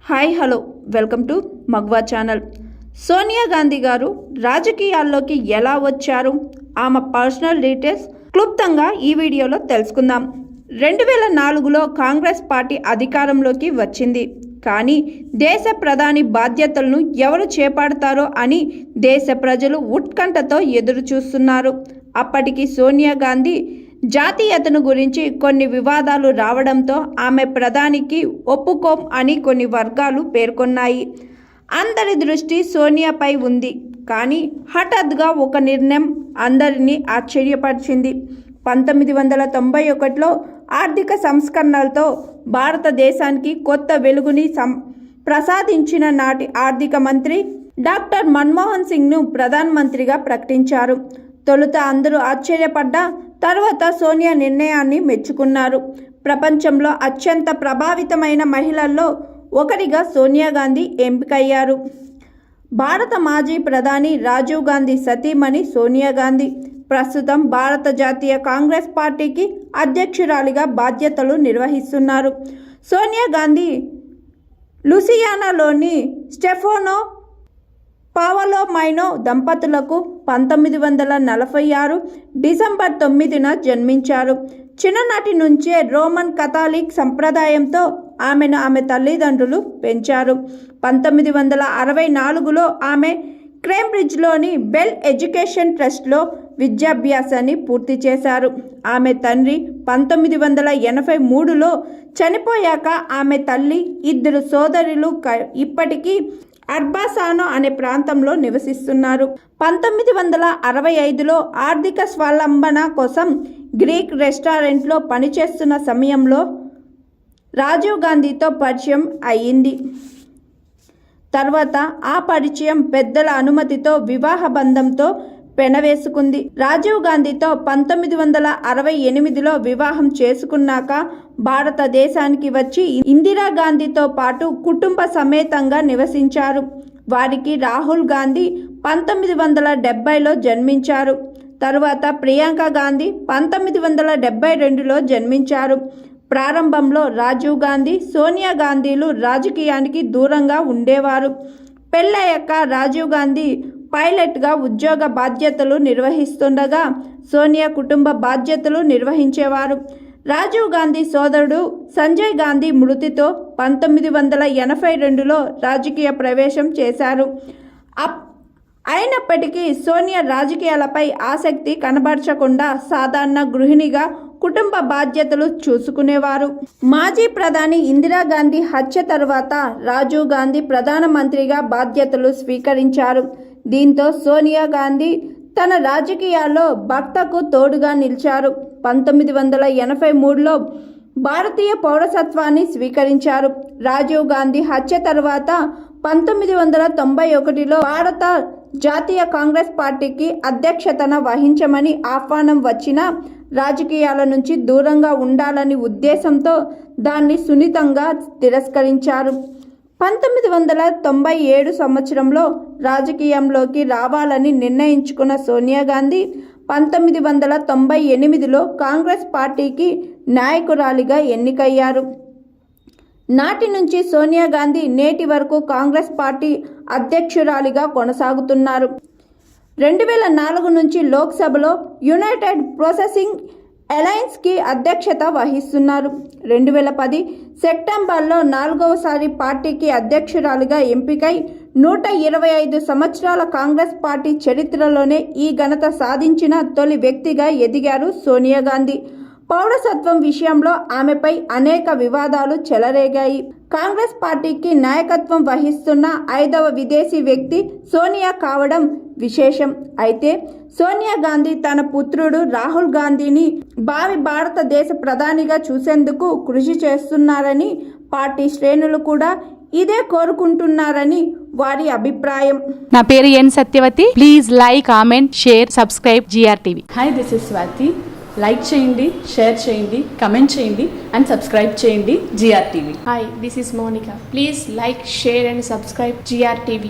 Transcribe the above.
Hi hello welcome to మగ్వా channel. Sonia Gandhi గారు రాజకీయాల్లోకి ఎలా వచ్చారు, ఆమె పర్సనల్ డీటెయిల్స్ క్లుప్తంగా ఈ వీడియోలో తెలుసుకుందాం. 2004లో కాంగ్రెస్ పార్టీ అధికారంలోకి వచ్చింది. కానీ దేశ ప్రధాని బాధ్యతలను ఎవరు చేపడతారో అని దేశ ప్రజలు ఉత్కంఠతో ఎదురు చూస్తున్నారు. అప్పటికి సోనియా గాంధీ జాతీయతను గురించి కొన్ని వివాదాలు రావడంతో ఆమె ప్రధానికి ఒప్పుకోం అని కొన్ని వర్గాలు పేర్కొన్నాయి. అందరి దృష్టి సోనియాపై ఉంది. కానీ హఠాత్తుగా ఒక నిర్ణయం అందరినీ ఆశ్చర్యపరిచింది. 1991లో ఆర్థిక సంస్కరణలతో భారతదేశానికి కొత్త వెలుగుని ప్రసాదించిన నాటి ఆర్థిక మంత్రి డాక్టర్ మన్మోహన్ సింగ్ను ప్రధానమంత్రిగా ప్రకటించారు. తొలుత అందరూ ఆశ్చర్యపడ్డా తర్వాత సోనియా నిర్ణయాన్ని మెచ్చుకున్నారు. ప్రపంచంలో అత్యంత ప్రభావితమైన మహిళల్లో ఒకరిగా సోనియా గాంధీ ఎంపికయ్యారు. భారత మాజీ ప్రధాని రాజీవ్ గాంధీ సతీమణి సోనియా గాంధీ ప్రస్తుతం భారత జాతీయ కాంగ్రెస్ పార్టీకి అధ్యక్షురాలిగా బాధ్యతలు నిర్వహిస్తున్నారు. సోనియా గాంధీ లూసియానాలోని స్టెఫానో పావలోమైనో దంపతులకు 1946 డిసెంబర్ 9న జన్మించారు. చిన్ననాటి నుంచే రోమన్ కథాలిక్ సంప్రదాయంతో ఆమెను ఆమె తల్లిదండ్రులు పెంచారు. 1964లో ఆమె కేంబ్రిడ్జ్లోని బెల్ ఎడ్యుకేషన్ ట్రస్ట్లో విద్యాభ్యాసాన్ని పూర్తి చేశారు. ఆమె తండ్రి 1983లో చనిపోయాక ఆమె తల్లి, ఇద్దరు సోదరులు ఇప్పటికీ అర్బాసానో అనే ప్రాంతంలో నివసిస్తున్నారు. 1965లో ఆర్థిక స్వావలంబన కోసం గ్రీక్ రెస్టారెంట్లో పనిచేస్తున్న సమయంలో రాజీవ్ గాంధీతో పరిచయం అయ్యింది. తర్వాత ఆ పరిచయం పెద్దల అనుమతితో వివాహ బంధంతో పెనవేసుకుంది. రాజీవ్ గాంధీతో 1968లో వివాహం చేసుకున్నాక భారతదేశానికి వచ్చి ఇందిరాగాంధీతో పాటు కుటుంబ సమేతంగా నివసించారు. వారికి రాహుల్ గాంధీ 1970లో జన్మించారు. తరువాత ప్రియాంక గాంధీ 1972లో జన్మించారు. ప్రారంభంలో రాజీవ్ గాంధీ, సోనియా గాంధీలు రాజకీయానికి దూరంగా ఉండేవారు. పెళ్ళయ్యాక రాజీవ్ గాంధీ పైలట్గా ఉద్యోగ బాధ్యతలు నిర్వహిస్తుండగా సోనియా కుటుంబ బాధ్యతలు నిర్వహించేవారు. రాజీవ్ గాంధీ సోదరుడు సంజయ్ గాంధీ మృతితో 1982లో రాజకీయ ప్రవేశం చేశారు. అయినప్పటికీ సోనియా రాజకీయాలపై ఆసక్తి కనబరచకుండా సాధారణ గృహిణిగా కుటుంబ బాధ్యతలు చూసుకునేవారు. మాజీ ప్రధాని ఇందిరాగాంధీ హత్య తర్వాత రాజీవ్ గాంధీ ప్రధానమంత్రిగా బాధ్యతలు స్వీకరించారు. దీంతో సోనియా గాంధీ తన రాజకీయాల్లో భర్తకు తోడుగా నిలిచారు. 1983లో భారతీయ పౌరసత్వాన్ని స్వీకరించారు. రాజీవ్ గాంధీ హత్య తర్వాత 1991లో భారత జాతీయ కాంగ్రెస్ పార్టీకి అధ్యక్షతన వహించమని ఆహ్వానం వచ్చినా రాజకీయాల నుంచి దూరంగా ఉండాలని ఉద్దేశంతో దాన్ని సున్నితంగా తిరస్కరించారు. 1997 సంవత్సరంలో రాజకీయంలోకి రావాలని నిర్ణయించుకున్న సోనియా గాంధీ 1998లో కాంగ్రెస్ పార్టీకి నాయకురాలిగా ఎన్నికయ్యారు. నాటి నుంచి సోనియా గాంధీ నేటి వరకు కాంగ్రెస్ పార్టీ అధ్యక్షురాలిగా కొనసాగుతున్నారు. 2004 నుంచి లోక్సభలో యునైటెడ్ ప్రోగ్రెసివ్ అలయన్స్కి అధ్యక్షత వహిస్తున్నారు. 2010 సెప్టెంబర్లో 4వసారి పార్టీకి అధ్యక్షురాలిగా ఎంపికై 125 సంవత్సరాల కాంగ్రెస్ పార్టీ చరిత్రలోనే ఈ ఘనత సాధించిన తొలి వ్యక్తిగా ఎదిగారు సోనియా గాంధీ. పౌరసత్వం విషయంలో ఆమెపై అనేక వివాదాలు చెలరేగాయి. కాంగ్రెస్ పార్టీకి నాయకత్వం వహిస్తున్న 5వ విదేశీ వ్యక్తి సోనియా కావడం విశేషం. అయితే సోనియా గాంధీ తన పుత్రుడు రాహుల్ గాంధీని భావి భారతదేశ ప్రధానిగా చూసేందుకు కృషి చేస్తున్నారని, పార్టీ శ్రేణులు కూడా ఇదే కోరుకుంటున్నారని వారి అభిప్రాయం. నా పేరు N Satyavathi. Please like, comment, share, subscribe GRTV. Hi, this is Swathi. Like చేయండి, షేర్ చేయండి, కమెంట్ చేయండి అండ్ సబ్స్క్రైబ్ చేయండి GRTV. Hi, this is Monica. Please like, share and subscribe GRTV.